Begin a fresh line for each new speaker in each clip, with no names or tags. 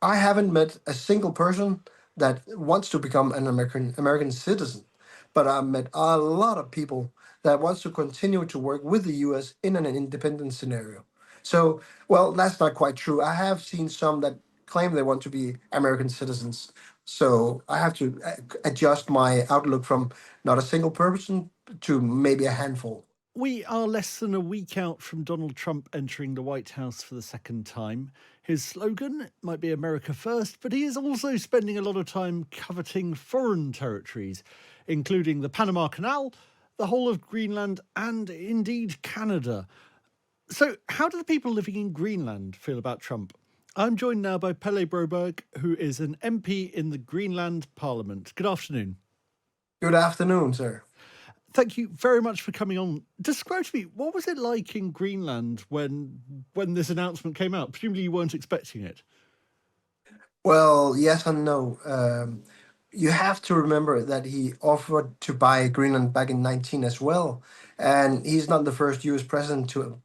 I haven't met a single person that wants to become an American citizen, but I've met a lot of people that wants to continue to work with the U.S. in an independent scenario. So, well, that's not quite true. I have seen some that claim they want to be American citizens. So I have to adjust my outlook from not a single person to maybe a handful.
We are less than a week out from Donald Trump entering the White House for the second time. His slogan might be America First, but he is also spending a lot of time coveting foreign territories, including the Panama Canal, the whole of Greenland, and indeed Canada. So, how do the people living in Greenland feel about Trump? I'm joined now by Pele Broberg, who is an MP in the Greenland Parliament. Good afternoon.
Good afternoon, sir.
Thank you very much for coming on. Describe to me, what was it like in Greenland when this announcement came out? Presumably you weren't expecting it.
Well, yes and no. You have to remember that he offered to buy Greenland back in 19 as well, and he's not the first U.S. president to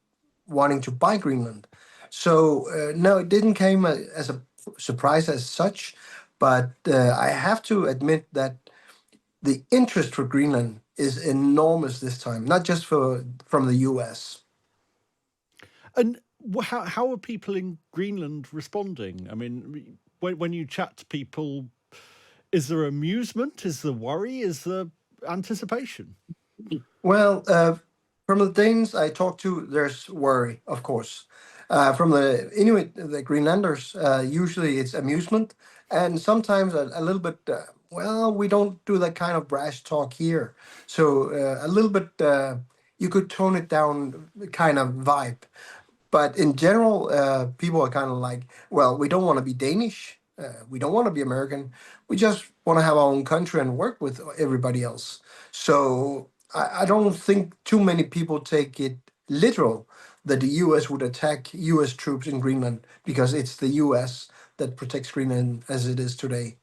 wanting to buy Greenland. So no, it didn't came as a surprise as such, but I have to admit that the interest for Greenland is enormous this time, not just for from the U.S.
And how are people in Greenland responding? I mean, when you chat to people, is there amusement? Is there worry? Is there anticipation?
Well, from the Danes I talked to, there's worry, of course. From the Inuit, the Greenlanders, usually it's amusement, and sometimes a little bit. Well, we don't do that kind of brash talk here, so a little bit. You could tone it down, kind of vibe. But in general, people are kind of like, well, we don't want to be Danish. We don't want to be American. We just want to have our own country and work with everybody else. So I don't think too many people take it literal that the U.S. would attack U.S. troops in Greenland because it's the U.S. that protects Greenland as it is today.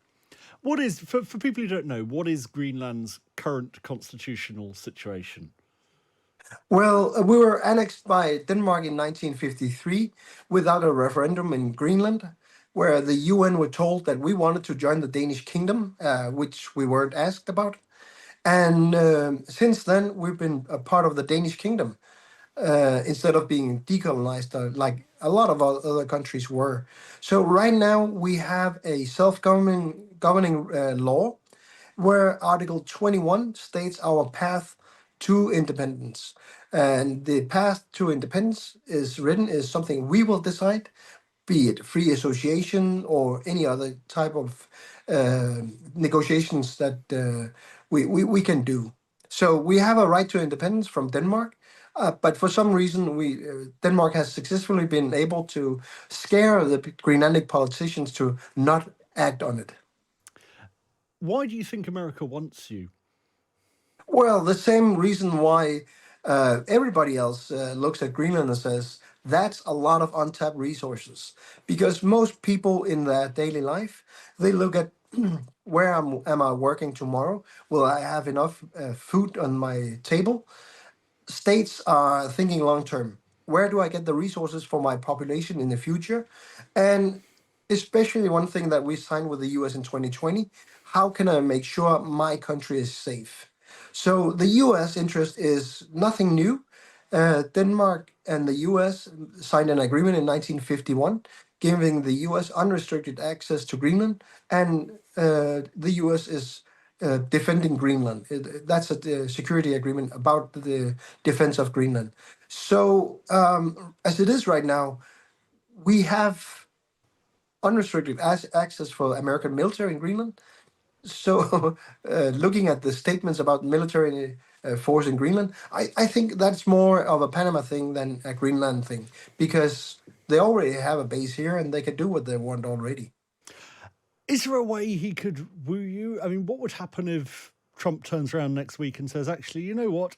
What is, for people who don't know, what is Greenland's current constitutional situation?
Well, we were annexed by Denmark in 1953 without a referendum in Greenland, where the UN were told that we wanted to join the Danish kingdom, which we weren't asked about. And since then, we've been a part of the Danish kingdom instead of being decolonized like a lot of other countries were. So right now, we have a self-governing law where Article 21 states our path to independence. And the path to independence is written is something we will decide, be it free association or any other type of negotiations that we can do. So we have a right to independence from Denmark. But for some reason, Denmark has successfully been able to scare the Greenlandic politicians to not act on it.
Why do you think America wants you?
Well, the same reason why everybody else looks at Greenland and says that's a lot of untapped resources. Because most people in their daily life, they look at where am I working tomorrow? Will I have enough food on my table? States are thinking long term. Where do I get the resources for my population in the future? And especially one thing that we signed with the US in 2020, how can I make sure my country is safe? So the US interest is nothing new. Denmark and the US signed an agreement in 1951 giving the US unrestricted access to Greenland, and the US is defending Greenland. That's a security agreement about the defense of Greenland. So, as it is right now, we have unrestricted access for American military in Greenland. So, looking at the statements about military force in Greenland, I think that's more of a Panama thing than a Greenland thing because they already have a base here and they can do what they want already.
Is there a way he could woo you? I mean, what would happen if Trump turns around next week and says, actually, you know what?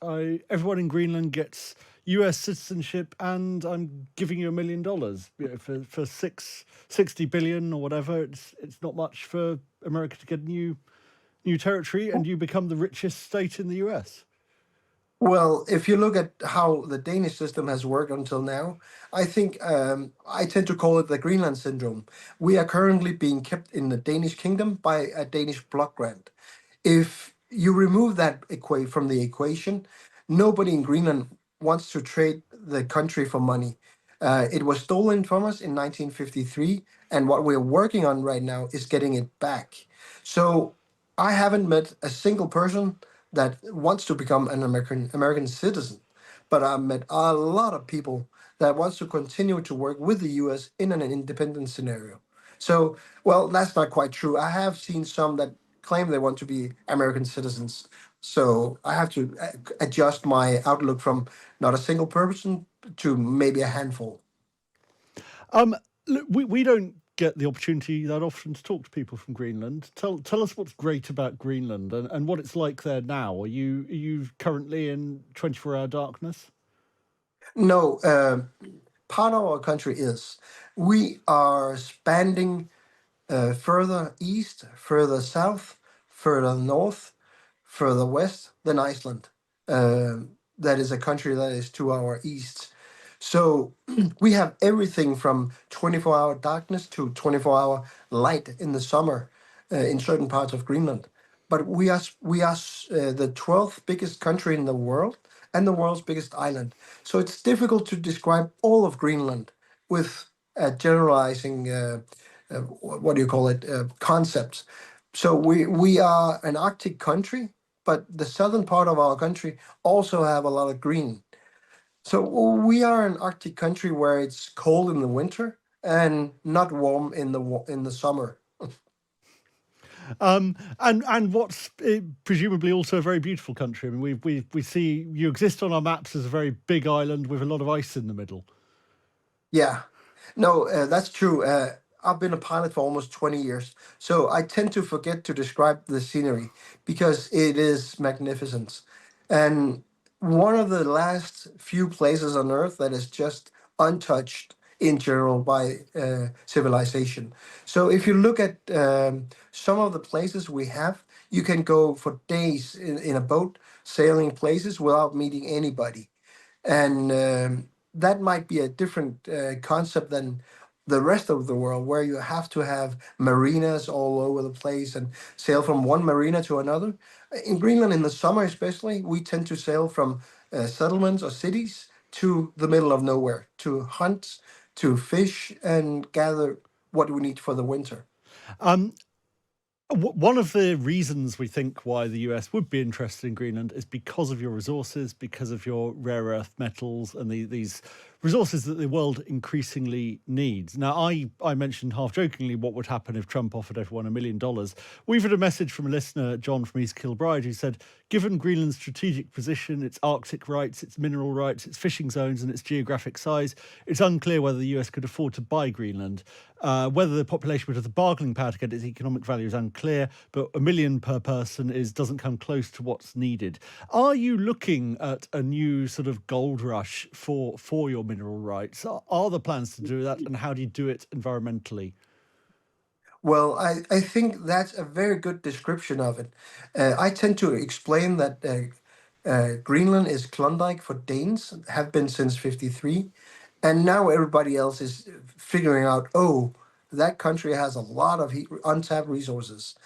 Everyone in Greenland gets US citizenship and I'm giving you $1 million for 60 billion or whatever. It's not much for America to get new territory and you become the richest state in the US.
Well, if you look at how the Danish system has worked until now, I think I tend to call it the Greenland syndrome. We are currently being kept in the Danish kingdom by a Danish block grant. If you remove that from the equation, nobody in Greenland wants to trade the country for money. It was stolen from us in 1953, and what we're working on right now is getting it back. So I haven't met a single person that wants to become an American citizen, but I've met a lot of people that wants to continue to work with the U.S. in an independent scenario. So, well, that's not quite true. I have seen some that claim they want to be American citizens. So I have to adjust my outlook from not a single person to maybe a handful.
Um, Look, we don't get the opportunity that often to talk to people from Greenland. Tell us what's great about Greenland and what it's like there now. Are you currently in 24-hour darkness?
No, part of our country is. We are spanning further east, further south, further north, further west than Iceland. That is a country that is to our east. So we have everything from 24-hour darkness to 24-hour light in the summer in certain parts of Greenland. But we are the 12th biggest country in the world and the world's biggest island. So it's difficult to describe all of Greenland with generalizing what do you call it, concepts. So we are an Arctic country, but the southern part of our country also have a lot of green. So we are an Arctic country where it's cold in the winter and not warm in the summer.
And what's presumably also a very beautiful country. I mean, we see you exist on our maps as a very big island with a lot of ice in the middle.
Yeah, no, that's true. I've been a pilot for almost 20 years, so I tend to forget to describe the scenery because it is magnificent. And one of the last few places on Earth that is just untouched in general by civilization. So if you look at some of the places we have, you can go for days in a boat sailing places without meeting anybody. And that might be a different concept than the rest of the world, where you have to have marinas all over the place and sail from one marina to another. In Greenland, in the summer especially, we tend to sail from settlements or cities to the middle of nowhere to hunt, to fish, and gather what we need for the winter.
Um, One of the reasons we think why the US would be interested in Greenland is because of your resources, because of your rare earth metals and these resources that the world increasingly needs. Now, I mentioned half jokingly what would happen if Trump offered everyone $1 million. We've had a message from a listener, John from East Kilbride, who said, given Greenland's strategic position, its Arctic rights, its mineral rights, its fishing zones, and its geographic size, it's unclear whether the US could afford to buy Greenland. Whether the population would have the bargaining power to get its economic value is unclear, but $1 million per person doesn't come close to what's needed. Are you looking at a new sort of gold rush for your mineral rights? Are there plans to do that, and how do you do it environmentally?
Well, I think that's a very good description of it. I tend to explain that Greenland is Klondike for Danes, have been since 53. And now everybody else is figuring out, oh, that country has a lot of untapped resources.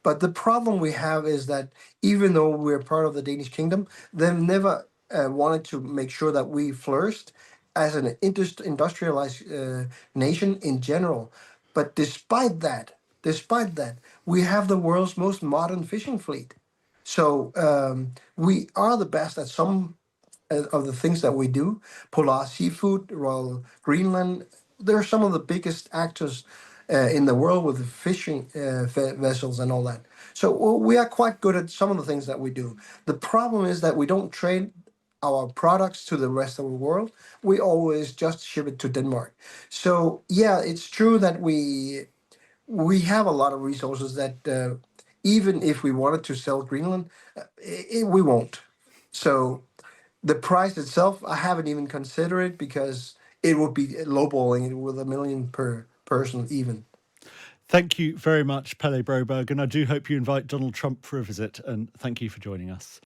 But the problem we have is that even though we're part of the Danish kingdom, they've never wanted to make sure that we flourished as an industrialized nation in general. But despite that, we have the world's most modern fishing fleet. So we are the best at some of the things that we do. Polar Seafood, Royal Greenland, they're some of the biggest actors in the world with fishing vessels and all that. So we are quite good at some of the things that we do. The problem is that we don't trade our products to the rest of the world. We always just ship it to Denmark. So yeah, it's true that we have a lot of resources that even if we wanted to sell Greenland, we won't. So the price itself, I haven't even considered it because it would be lowballing it with $1 million per person even.
Thank you very much, Pele Broberg, and I do hope you invite Donald Trump for a visit, and thank you for joining us.